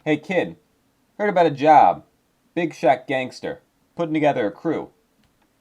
Hey kid, heard about a job. Big shot gangster. Putting together a crew.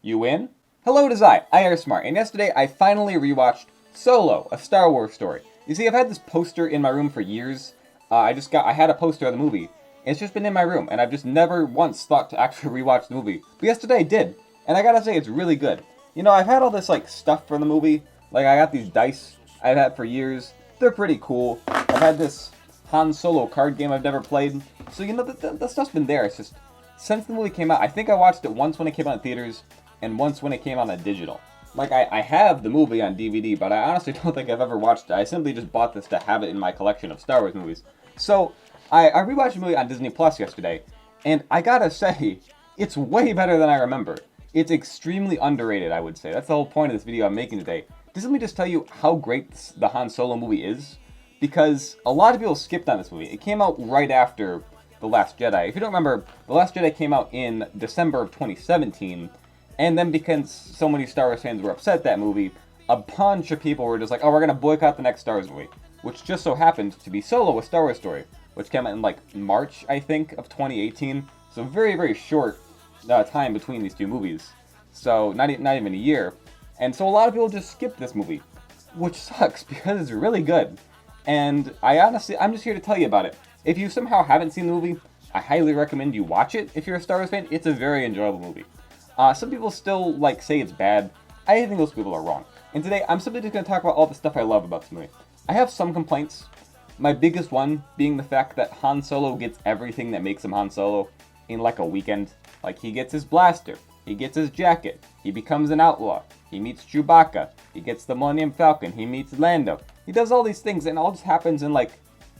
You in? Hello, it is I, Smart, and yesterday I finally rewatched Solo, a Star Wars story. You see, I've had this poster in my room for years. I had a poster of the movie. It's just been in my room, and I've just never once thought to actually rewatch the movie. But yesterday I did, and I gotta say, it's really good. You know, I've had all this, stuff for the movie. Like, I got these dice I've had for years. They're pretty cool. I've had this Han Solo card game I've never played. So, you know, the stuff's been there. It's just, since the movie came out, I think I watched it once when it came out in theaters, and once when it came out on digital. Like, I have the movie on DVD, but I honestly don't think I've ever watched it. I simply just bought this to have it in my collection of Star Wars movies. So, I rewatched the movie on Disney Plus yesterday, and I gotta say, it's way better than I remember. It's extremely underrated, I would say. That's the whole point of this video I'm making today. Let me just tell you how great the Han Solo movie is, because a lot of people skipped on this movie. It came out right after The Last Jedi. If you don't remember, The Last Jedi came out in December of 2017, and then because so many Star Wars fans were upset at that movie, a bunch of people were just like, oh, we're gonna boycott the next Star Wars movie, which just so happened to be Solo, a Star Wars story, which came out in March, I think, of 2018. So very, very short time between these two movies. So not even a year. And so a lot of people just skipped this movie, which sucks because it's really good. And I'm just here to tell you about it. If you somehow haven't seen the movie, I highly recommend you watch it. If you're a Star Wars fan, it's a very enjoyable movie. Some people still say it's bad. I think those people are wrong. And today, I'm simply just going to talk about all the stuff I love about this movie. I have some complaints. My biggest one being the fact that Han Solo gets everything that makes him Han Solo in a weekend. Like, he gets his blaster, he gets his jacket, he becomes an outlaw, he meets Chewbacca, he gets the Millennium Falcon, he meets Lando. He does all these things and it all just happens in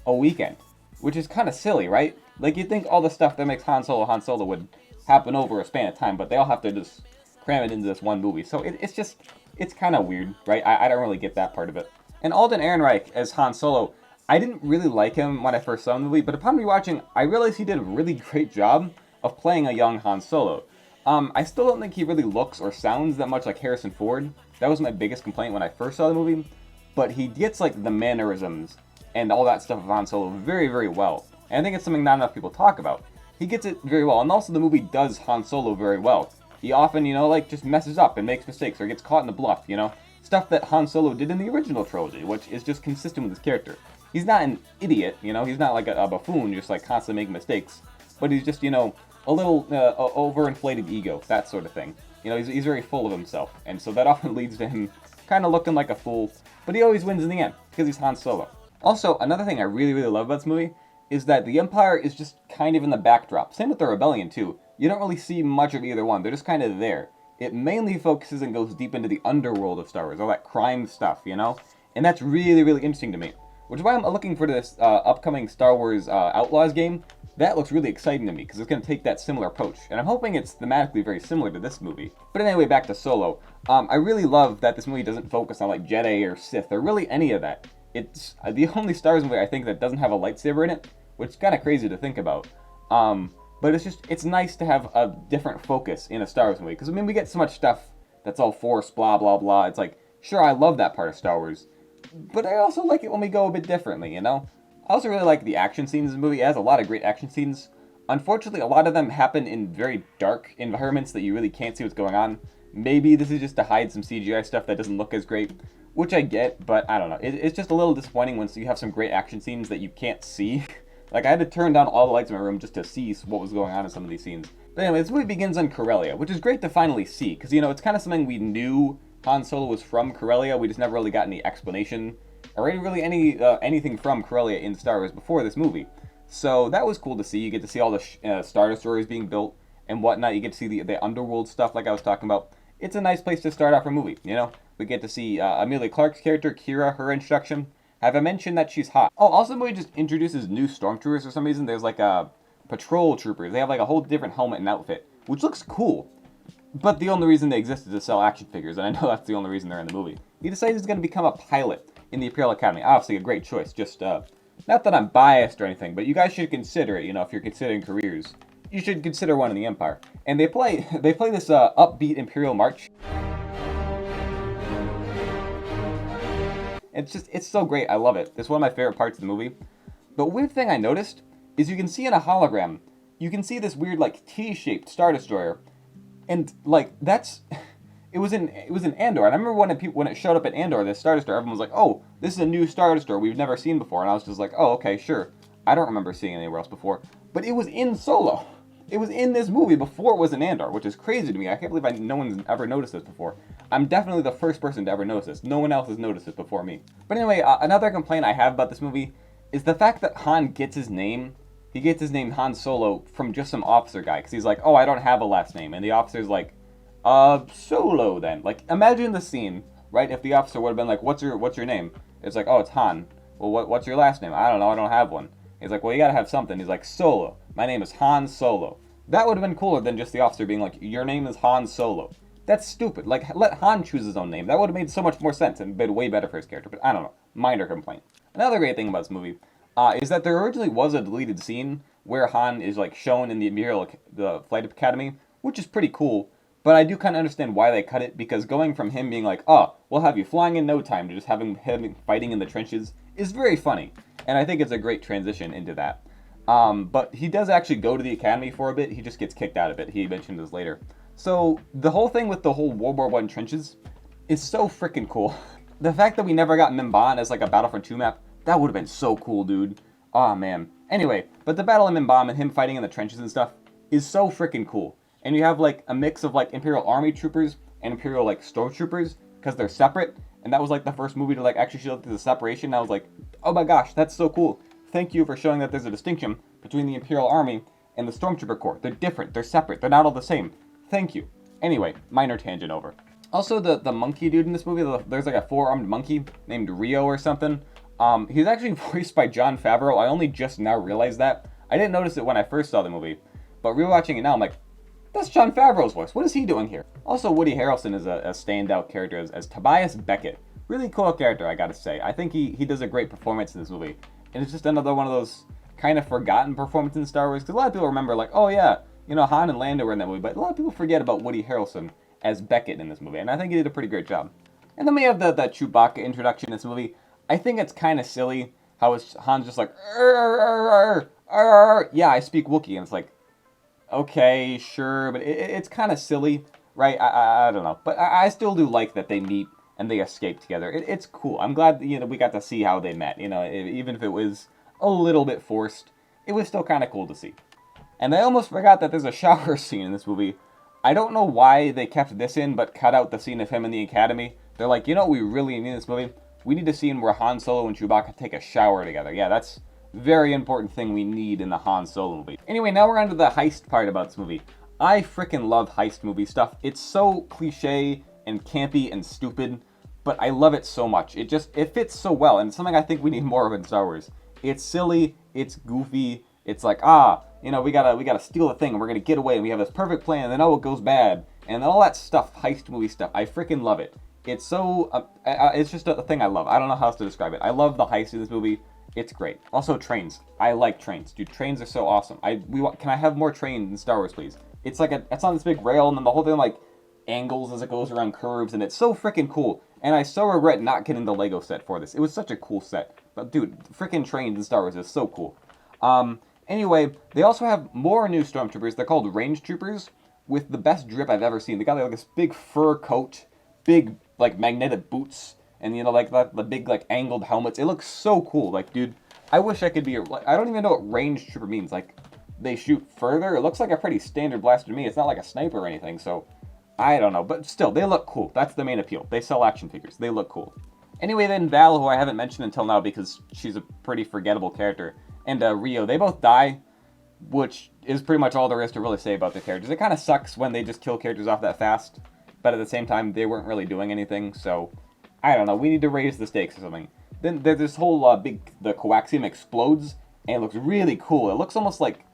a weekend, which is kind of silly, right? Like, you'd think all the stuff that makes Han Solo would happen over a span of time, but they all have to just cram it into this one movie. So it's kind of weird, right? I don't really get that part of it. And Alden Ehrenreich as Han Solo, I didn't really like him when I first saw the movie, but upon rewatching, I realized he did a really great job of playing a young Han Solo. I still don't think he really looks or sounds that much like Harrison Ford. That was my biggest complaint when I first saw the movie. But he gets the mannerisms and all that stuff of Han Solo very, very well. And I think it's something not enough people talk about. He gets it very well, and also the movie does Han Solo very well. He often, just messes up and makes mistakes or gets caught in the bluff, Stuff that Han Solo did in the original trilogy, which is just consistent with his character. He's not an idiot, he's not like a buffoon, just constantly making mistakes. But he's just, a little overinflated ego, that sort of thing. He's very full of himself, and so that often leads to him kind of looking like a fool, but he always wins in the end, because he's Han Solo. Also, another thing I really, really love about this movie is that the Empire is just kind of in the backdrop. Same with the Rebellion, too. You don't really see much of either one. They're just kind of there. It mainly focuses and goes deep into the underworld of Star Wars, all that crime stuff, And that's really, really interesting to me. Which is why I'm looking for this upcoming Star Wars Outlaws game. That looks really exciting to me, because it's going to take that similar approach. And I'm hoping it's thematically very similar to this movie. But anyway, back to Solo. I really love that this movie doesn't focus on Jedi or Sith or really any of that. It's the only Star Wars movie I think that doesn't have a lightsaber in it, which is kind of crazy to think about. But it's nice to have a different focus in a Star Wars movie, because we get so much stuff that's all Force, blah, blah, blah. It's sure, I love that part of Star Wars, but I also like it when we go a bit differently, I also really like the action scenes in the movie. It has a lot of great action scenes. Unfortunately, a lot of them happen in very dark environments that you really can't see what's going on. Maybe this is just to hide some CGI stuff that doesn't look as great, which I get, but I don't know. It's just a little disappointing when you have some great action scenes that you can't see. I had to turn down all the lights in my room just to see what was going on in some of these scenes. But anyway, this movie begins on Corellia, which is great to finally see, because, it's kind of something we knew Han Solo was from Corellia. We just never really got any explanation, or really anything from Corellia in Star Wars before this movie. So that was cool to see. You get to see all the Star Destroyers being built and whatnot. You get to see the underworld stuff like I was talking about. It's a nice place to start off a movie, We get to see Emilia Clarke's character, qi'ra, her introduction. Have I mentioned that she's hot? Oh, also the movie just introduces new stormtroopers for some reason. There's a patrol troopers. They have a whole different helmet and outfit, which looks cool. But the only reason they exist is to sell action figures, and I know that's the only reason they're in the movie. He decides he's going to become a pilot in the Imperial Academy. Obviously a great choice. Just, not that I'm biased or anything, but you guys should consider it, if you're considering careers. You should consider one in the Empire. And they play this upbeat Imperial March. It's so great. I love it. It's one of my favorite parts of the movie. But weird thing I noticed is you can see in a hologram, you can see this weird like T-shaped Star Destroyer, and like that's it was in Andor. And I remember when it showed up at Andor, this Star Destroyer, everyone was like, "Oh, this is a new Star Destroyer we've never seen before." And I was just like, "Oh, okay, sure." I don't remember seeing it anywhere else before, but it was in Solo. It was in this movie before it was in Andor, which is crazy to me. I can't believe no one's ever noticed this before. I'm definitely the first person to ever notice this. No one else has noticed this before me. But anyway, another complaint I have about this movie is the fact that Han gets his name. He gets his name Han Solo from just some officer guy, because he's like, "Oh, I don't have a last name," and the officer's like, Solo then. Like, imagine the scene, right? If the officer would have been like, what's your name? It's like, "Oh, it's Han." "Well, what's your last name?" "I don't know, I don't have one." He's like, "Well, you gotta have something." He's like, "Solo. My name is Han Solo." That would have been cooler than just the officer being like, "Your name is Han Solo." That's stupid. Like, let Han choose his own name. That would have made so much more sense and been way better for his character. But I don't know. Minor complaint. Another great thing about this movie is that there originally was a deleted scene where Han is like shown in the Imperial, the Flight Academy, which is pretty cool. But I do kind of understand why they cut it, because going from him being like, "Oh, we'll have you flying in no time," to just having him fighting in the trenches is very funny. And I think it's a great transition into that. But he does actually go to the academy for a bit. He just gets kicked out of it. He mentioned this later. So the whole thing with the whole World War I trenches is so freaking cool. The fact that we never got Mimban as like a Battlefront 2 map, that would have been so cool, dude. Oh man. Anyway, but the battle of Mimban and him fighting in the trenches and stuff is so freaking cool. And you have like a mix of like Imperial Army troopers and Imperial like stormtroopers, because they're separate. And that was like the first movie to like actually show the separation. And I was like, "Oh my gosh, that's so cool. Thank you for showing that there's a distinction between the Imperial Army and the Stormtrooper Corps. They're different, they're separate, they're not all the same. Thank you." Anyway, minor tangent over. Also, the monkey dude in this movie, there's like a four-armed monkey named Rio or something. He's actually voiced by Jon Favreau. I only just now realized that. I didn't notice it when I first saw the movie, but rewatching it now, I'm like, that's Jon Favreau's voice. What is he doing here? Also, Woody Harrelson is a standout character as Tobias Beckett. Really cool character, I gotta say. I think he does a great performance in this movie. And it's just another one of those kind of forgotten performances in Star Wars, because a lot of people remember, like, "Oh yeah, Han and Lando were in that movie," but a lot of people forget about Woody Harrelson as Beckett in this movie, and I think he did a pretty great job. And then we have the Chewbacca introduction in this movie. I think it's kind of silly how Han's just like, "Arr, arr, arr, arr. Yeah, I speak Wookiee," and it's like, okay, sure, but it's kind of silly, right? I don't know, but I still do like that they meet and they escape together. It's cool. I'm glad that, we got to see how they met. Even if it was a little bit forced, it was still kind of cool to see. And I almost forgot that there's a shower scene in this movie. I don't know why they kept this in, but cut out the scene of him in the academy. They're like, what we really need in this movie? We need a scene where Han Solo and Chewbacca take a shower together. Yeah, that's very important thing we need in the Han Solo movie. Anyway, now we're on to the heist part about this movie. I freaking love heist movie stuff. It's so cliche and campy and stupid, but I love it so much. It fits so well, and it's something I think we need more of in Star Wars. It's silly, it's goofy, it's like, we gotta steal a thing, and we're gonna get away, and we have this perfect plan, and then it goes bad, and all that stuff, heist movie stuff. I freaking love it. It's so, it's just a thing I love. I don't know how else to describe it. I love the heist in this movie. It's great. Also, trains. I like trains. Dude, trains are so awesome. Can I have more trains in Star Wars, please? It's like it's on this big rail, and then the whole thing like angles as it goes around curves, and it's so freaking cool. And I so regret not getting the Lego set for this. It was such a cool set. But dude, freaking trains in Star Wars is so cool. Anyway, they also have more new stormtroopers. They're called range troopers, with the best drip I've ever seen. They got like this big fur coat, big like magnetic boots, and like the big like angled helmets. It looks so cool. Like, dude, I wish I could be. I don't even know what range trooper means. Like, they shoot further. It looks like a pretty standard blaster to me. It's not like a sniper or anything. So, I don't know. But still, they look cool. That's the main appeal. They sell action figures. They look cool. Anyway, then Val, who I haven't mentioned until now because she's a pretty forgettable character, and Rio, they both die, which is pretty much all there is to really say about their characters. It kind of sucks when they just kill characters off that fast, but at the same time, they weren't really doing anything, so I don't know. We need to raise the stakes or something. Then there's this whole the coaxium explodes, and it looks really cool. It looks almost like,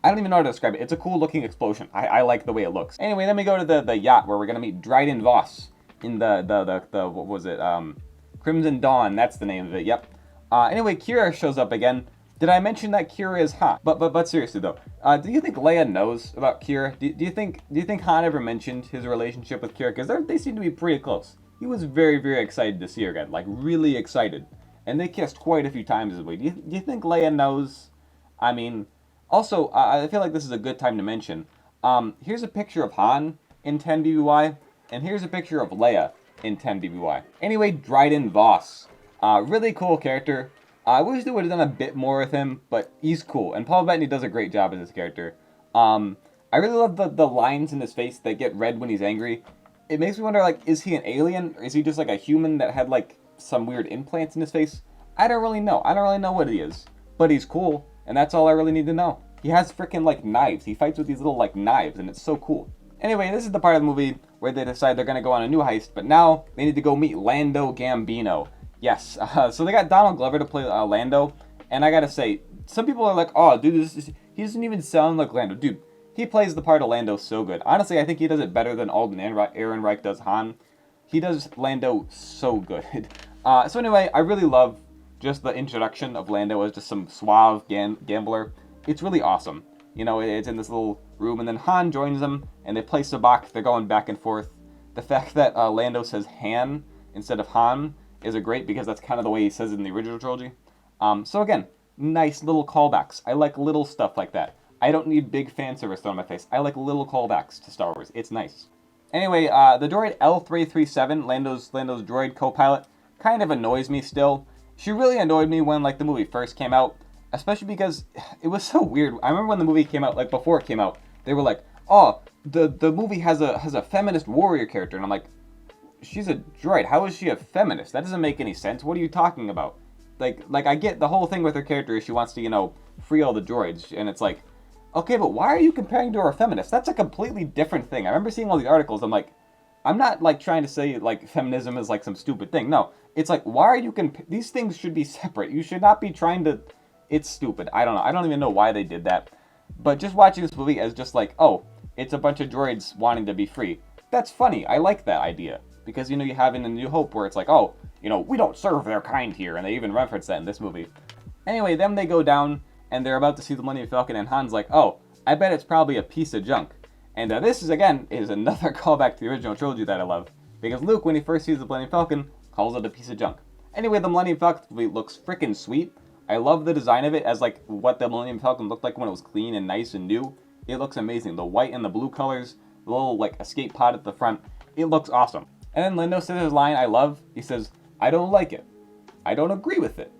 I don't even know how to describe it. It's a cool looking explosion. I like the way it looks. Anyway, then we go to the yacht where we're gonna meet Dryden Voss in the what was it? Crimson Dawn. That's the name of it. Yep. Anyway, qi'ra shows up again. Did I mention that qi'ra is hot? But seriously though, do you think Leia knows about qi'ra? Do you think Han ever mentioned his relationship with qi'ra? Because they seem to be pretty close. He was very, very excited to see her again, like really excited, and they kissed quite a few times this week. Do you think Leia knows? I mean, also, I feel like this is a good time to mention. Here's a picture of Han in 10 BBY, and here's a picture of Leia in 10 BBY. Anyway, Dryden Voss. Really cool character. I wish they would have done a bit more with him, but he's cool. And Paul Bettany does a great job as this character. I really love the lines in his face that get red when he's angry. It makes me wonder, like, is he an alien? Or is he just, like, a human that had, like, some weird implants in his face? I don't really know. I don't really know what he is. But he's cool, and that's all I really need to know. He has freaking, like, knives. He fights with these little, like, knives, and it's so cool. Anyway, this is the part of the movie where they decide they're going to go on a new heist, but now they need to go meet Lando Gambino. Yes, so they got Donald Glover to play Lando, and I gotta say, some people are like, oh, dude, he doesn't even sound like Lando. Dude, he plays the part of Lando so good. Honestly, I think he does it better than Alden Ehrenreich does Han. He does Lando so good. So anyway, I really love just the introduction of Lando as just some suave gambler. It's really awesome. You know, it's in this little room, and then Han joins them, and they play sabacc. They're going back and forth. The fact that Lando says Han instead of Han is a great, because that's kind of the way he says it in the original trilogy. So again, nice little callbacks. I like little stuff like that. I don't need big fan service thrown in my face. I like little callbacks to Star Wars. It's nice. Anyway, the droid L337, Lando's droid co-pilot, kind of annoys me still. She really annoyed me when, like, the movie first came out, especially because it was so weird. I remember when the movie came out, like, before it came out, they were like, oh, the movie has a feminist warrior character, and I'm like, she's a droid. How is she a feminist? That doesn't make any sense. What are you talking about? Like I get the whole thing with her character is she wants to, you know, free all the droids, and it's like, okay, but why are you comparing to her a feminist? That's a completely different thing. I remember seeing all these articles. I'm like, I'm not, like, trying to say, like, feminism is, like, some stupid thing. No, it's like, why are you these things should be separate. You should not be trying to... It's stupid. I don't know. I don't even know why they did that. But just watching this movie as just like, oh, it's a bunch of droids wanting to be free. That's funny. I like that idea. Because, you know, you have in A New Hope where it's like, oh, you know, we don't serve their kind here. And they even reference that in this movie. Anyway, then they go down, and they're about to see the Millennium Falcon, and Han's like, oh, I bet it's probably a piece of junk. And this is, again, is another callback to the original trilogy that I love. Because Luke, when he first sees the Millennium Falcon, calls it a piece of junk. Anyway, the Millennium Falcon looks freaking sweet. I love the design of it as, like, what the Millennium Falcon looked like when it was clean and nice and new. It looks amazing. The white and the blue colors, the little, like, escape pod at the front. It looks awesome. And then Lando says his line I love. He says, I don't like it. I don't agree with it.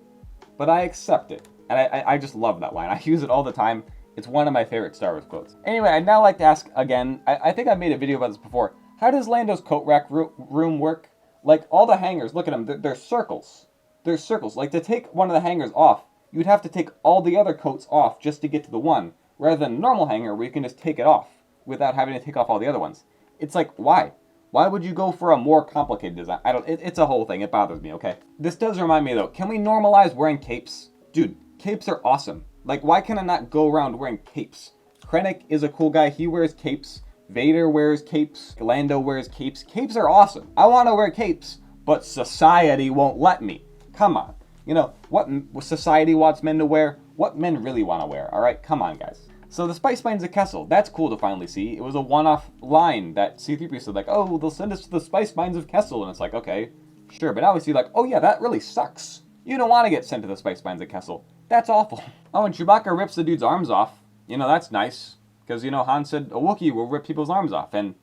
But I accept it. And I just love that line. I use it all the time. It's one of my favorite Star Wars quotes. Anyway, I'd now like to ask again, I think I made a video about this before. How does Lando's coat rack room work? Like, all the hangers, look at them, they're circles. They're circles. Like, to take one of the hangers off, you'd have to take all the other coats off just to get to the one, rather than a normal hanger where you can just take it off without having to take off all the other ones. It's like, why? Why would you go for a more complicated design? It's a whole thing. It bothers me, okay? This does remind me, though, can we normalize wearing capes? Dude, capes are awesome. Like, why can I not go around wearing capes? Krennic is a cool guy. He wears capes. Vader wears capes. Lando wears capes. Capes are awesome. I want to wear capes, but society won't let me. Come on. You know, what society wants men to wear, what men really want to wear, alright? Come on, guys. So the Spice Mines of Kessel, that's cool to finally see. It was a one-off line that C-3PO said, like, oh, they'll send us to the Spice Mines of Kessel, and it's like, okay, sure, but now we see, like, oh yeah, that really sucks. You don't want to get sent to the Spice Mines of Kessel. That's awful. Oh, and Chewbacca rips the dude's arms off. You know, that's nice. Because, you know, Han said, a Wookiee will rip people's arms off, and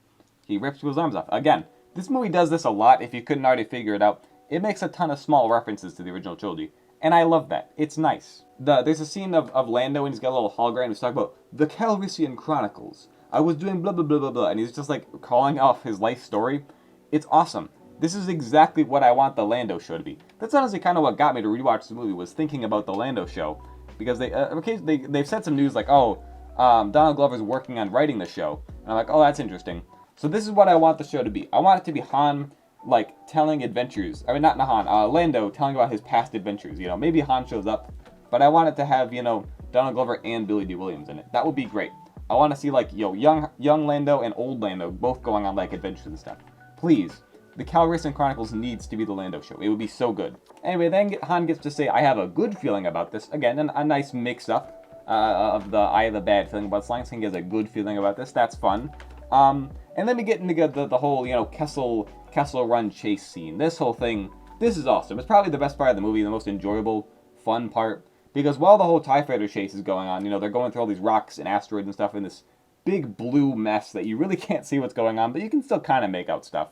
he rips people's arms off. Again, this movie does this a lot, if you couldn't already figure it out. It makes a ton of small references to the original trilogy, and I love that. It's nice. There's a scene of Lando, and he's got a little hologram, he's talking about the Calrissian Chronicles. I was doing blah, blah, blah, blah, blah, and he's just, like, calling off his life story. It's awesome. This is exactly what I want the Lando show to be. That's honestly kind of what got me to rewatch the movie, was thinking about the Lando show. Because they've said some news like, oh, Donald Glover's working on writing the show. And I'm like, oh, that's interesting. So this is what I want the show to be. I want it to be Han, like, telling adventures. I mean, not Han, Lando telling about his past adventures. You know, maybe Han shows up. But I want it to have, you know, Donald Glover and Billy Dee Williams in it. That would be great. I want to see, like, young Lando and old Lando both going on, like, adventures and stuff. Please. The Calrissian Chronicles needs to be the Lando show. It would be so good. Anyway, then Han gets to say, I have a good feeling about this. Again, a nice mix-up of the I have a bad feeling about Slang. He has a good feeling about this. That's fun. And then we get into the whole, you know, Kessel Run chase scene. This whole thing, this is awesome. It's probably the best part of the movie, the most enjoyable, fun part. Because while the whole TIE Fighter chase is going on, you know, they're going through all these rocks and asteroids and stuff in this big blue mess that you really can't see what's going on, but you can still kind of make out stuff.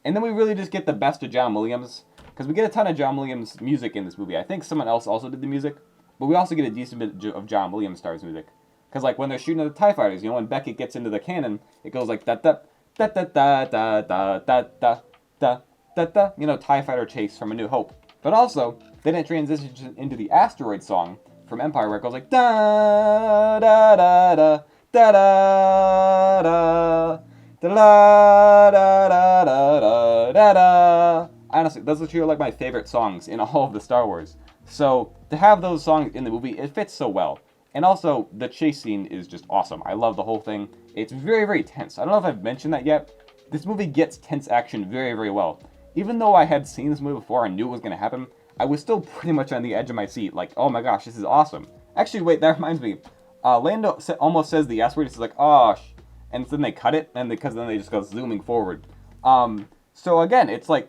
And then we really just get the best of John Williams, because we get a ton of John Williams music in this movie. I think someone else also did the music, but we also get a decent bit of John Williams stars music. Because like when they're shooting at the TIE Fighters, you know, when Beckett gets into the cannon, it goes like da da da da da da da da da da da da, you know, TIE Fighter chase from A New Hope. But also, then it transitions into the asteroid song from Empire, where it goes like da da da da da da da da da da da da da. Honestly, those are two like my favorite songs in all of the Star Wars. So to have those songs in the movie, it fits so well. And also, the chase scene is just awesome. I love the whole thing. It's very, very tense. I don't know if I've mentioned that yet. This movie gets tense action very, very well. Even though I had seen this movie before and knew it was going to happen, I was still pretty much on the edge of my seat. Like, oh my gosh, this is awesome. Actually, wait, that reminds me. Lando almost says the S word. It's like, oh, and then they cut it, and because then they just go zooming forward. So again, it's like,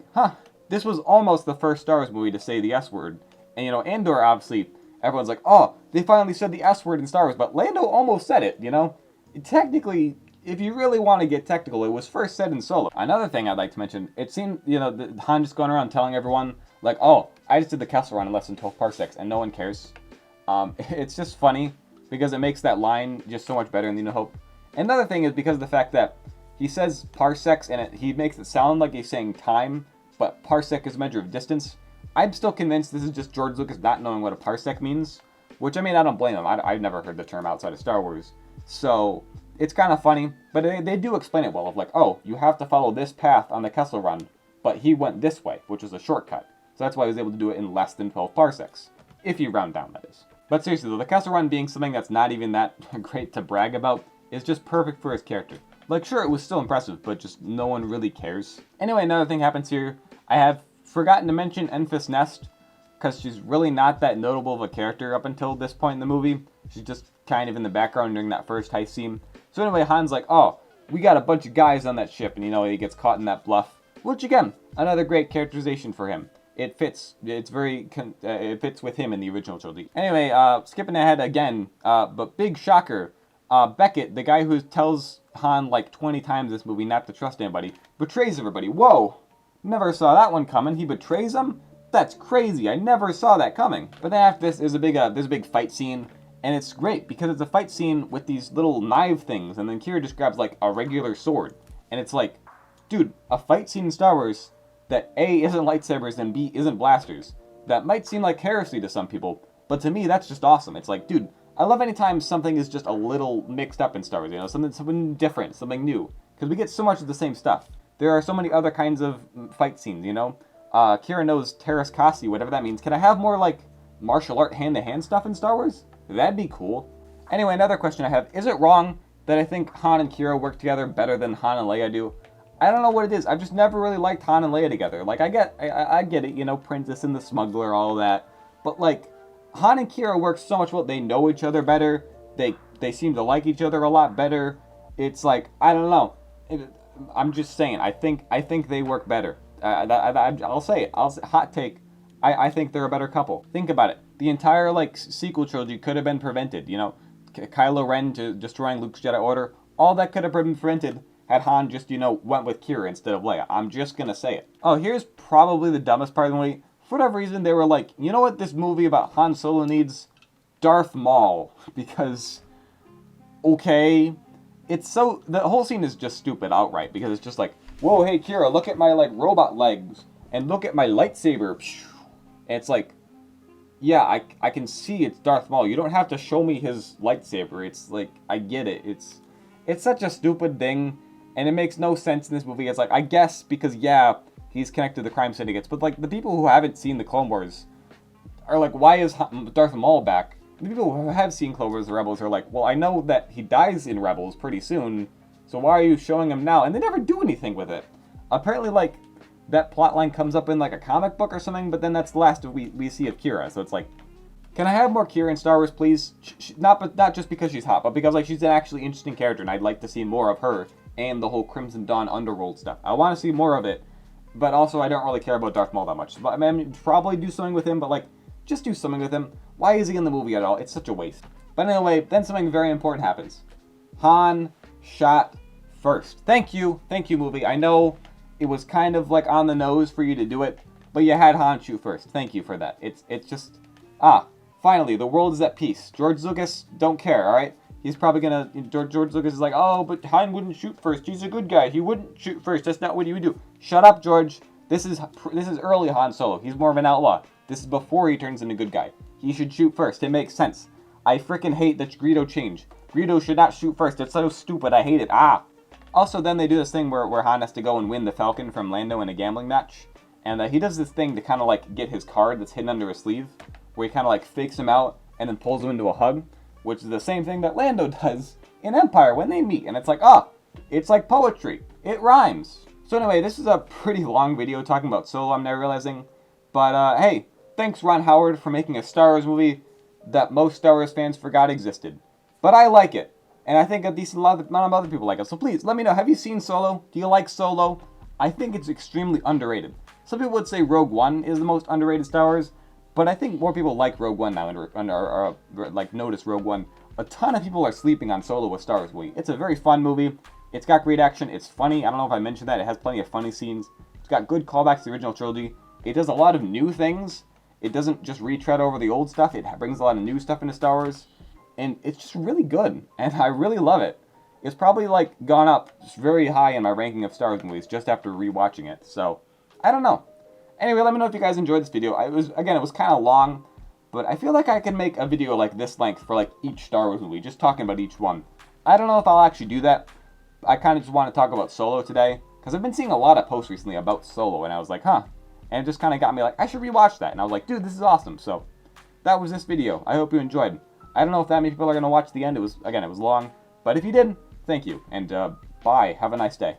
this was almost the first Star Wars movie to say the S word. And, you know, Andor, obviously, everyone's like, oh, they finally said the S word in Star Wars, but Lando almost said it, you know? Technically, if you really want to get technical, it was first said in Solo. Another thing I'd like to mention, it seemed, you know, Han just going around telling everyone, like, oh, I just did the Kessel Run in less than 12 parsecs, and no one cares. It's just funny, because it makes that line just so much better in The New Hope. Another thing is because of the fact that he says parsecs, and he makes it sound like he's saying time, but parsec is a measure of distance. I'm still convinced this is just George Lucas not knowing what a parsec means, which, I mean, I don't blame him. I've never heard the term outside of Star Wars. So, it's kind of funny, but they do explain it well, of like, oh, you have to follow this path on the Kessel Run, but he went this way, which was a shortcut. So that's why he was able to do it in less than 12 parsecs. If you round down, that is. But seriously though, the Kessel Run being something that's not even that great to brag about is just perfect for his character. Like, sure, it was still impressive, but just no one really cares. Anyway, another thing happens here. I have forgotten to mention Enfys Nest, because she's really not that notable of a character up until this point in the movie. She's just kind of in the background during that first heist scene. So anyway, Han's like, oh, we got a bunch of guys on that ship, and you know, he gets caught in that bluff. Which again, another great characterization for him. It fits. It fits with him in the original trilogy. Anyway, skipping ahead again, but big shocker. Beckett, the guy who tells Han like 20 times this movie not to trust anybody, betrays everybody. Whoa! Never saw that one coming. He betrays them? That's crazy. I never saw that coming. But then after this, there's a big fight scene, and it's great because it's a fight scene with these little knife things, and then qi'ra just grabs like a regular sword, and it's like, dude, a fight scene in Star Wars that A, isn't lightsabers, and B, isn't blasters. That might seem like heresy to some people, but to me, that's just awesome. It's like, dude, I love anytime something is just a little mixed up in Star Wars, you know, something different, something new, because we get so much of the same stuff. There are so many other kinds of fight scenes, you know? Qi'ra knows Teräs Käsi, whatever that means. Can I have more, like, martial art hand-to-hand stuff in Star Wars? That'd be cool. Anyway, another question I have. Is it wrong that I think Han and Qi'ra work together better than Han and Leia do? I don't know what it is. I've just never really liked Han and Leia together. Like, I get it, you know, Princess and the Smuggler, all that. But, like, Han and Qi'ra work so much well. They know each other better. They seem to like each other a lot better. It's like, I don't know. I'm just saying. I think they work better. I'll say it. Hot take. I think they're a better couple. Think about it. The entire, like, sequel trilogy could have been prevented. You know, Kylo Ren destroying Luke's Jedi Order. All that could have been prevented had Han just, you know, went with Qi'ra instead of Leia. I'm just gonna say it. Oh, here's probably the dumbest part of the movie. For whatever reason, they were like, you know what this movie about Han Solo needs? Darth Maul. Because, okay, it's so, the whole scene is just stupid outright. Because it's just like, whoa, hey Qi'ra, look at my, like, robot legs. And look at my lightsaber. And it's like, yeah, I can see it's Darth Maul. You don't have to show me his lightsaber. It's like, I get it. It's such a stupid thing. And it makes no sense in this movie. It's like, I guess, because, yeah, he's connected to the crime syndicates. But, like, the people who haven't seen the Clone Wars are like, why is Darth Maul back? The people who have seen Clone Wars, the Rebels, are like, well, I know that he dies in Rebels pretty soon, so why are you showing him now? And they never do anything with it. Apparently, like, that plotline comes up in, like, a comic book or something, but then that's the last we see of Qi'ra. So it's like, can I have more Qi'ra in Star Wars, please? Not just because she's hot, but because, like, she's an actually interesting character, and I'd like to see more of her and the whole Crimson Dawn underworld stuff. I want to see more of it, but also I don't really care about Darth Maul that much. But I mean, probably do something with him, but, like, Just do something with him. Why is he in the movie at all? It's such a waste. But anyway, then something very important happens. Han shot first. Thank you, movie. I know it was kind of like on the nose for you to do it, but you had Han shoot first. Thank you for that. It's just, finally, the world is at peace. George Lucas, don't care, alright? He's probably gonna, George Lucas is like, oh, but Han wouldn't shoot first. He's a good guy. He wouldn't shoot first. That's not what he would do. Shut up, George. This is early Han Solo. He's more of an outlaw. This is before he turns into a good guy. He should shoot first. It makes sense. I freaking hate that Greedo change. Greedo should not shoot first. It's so stupid. I hate it. Also, then they do this thing where Han has to go and win the Falcon from Lando in a gambling match. And he does this thing to kind of like get his card that's hidden under his sleeve, where he kind of like fakes him out and then pulls him into a hug, which is the same thing that Lando does in Empire when they meet. And it's like, it's like poetry. It rhymes. So anyway, this is a pretty long video talking about Solo, I'm now realizing. But hey, thanks Ron Howard for making a Star Wars movie that most Star Wars fans forgot existed. But I like it. And I think a decent amount of other people like it. So please, let me know, have you seen Solo? Do you like Solo? I think it's extremely underrated. Some people would say Rogue One is the most underrated Star Wars, but I think more people like Rogue One now, like notice Rogue One. A ton of people are sleeping on Solo, a Star Wars movie. It's a very fun movie. It's got great action. It's funny. I don't know if I mentioned that. It has plenty of funny scenes. It's got good callbacks to the original trilogy. It does a lot of new things. It doesn't just retread over the old stuff. It brings a lot of new stuff into Star Wars. And it's just really good. And I really love it. It's probably like gone up just very high in my ranking of Star Wars movies just after rewatching it. So, I don't know. Anyway, let me know if you guys enjoyed this video. It was kind of long, but I feel like I can make a video like this length for like each Star Wars movie, just talking about each one. I don't know if I'll actually do that. I kind of just want to talk about Solo today, because I've been seeing a lot of posts recently about Solo, and I was like, huh. And it just kind of got me like, I should rewatch that. And I was like, dude, this is awesome. So, that was this video. I hope you enjoyed. I don't know if that many people are going to watch the end. It was long. But if you did, thank you. And bye. Have a nice day.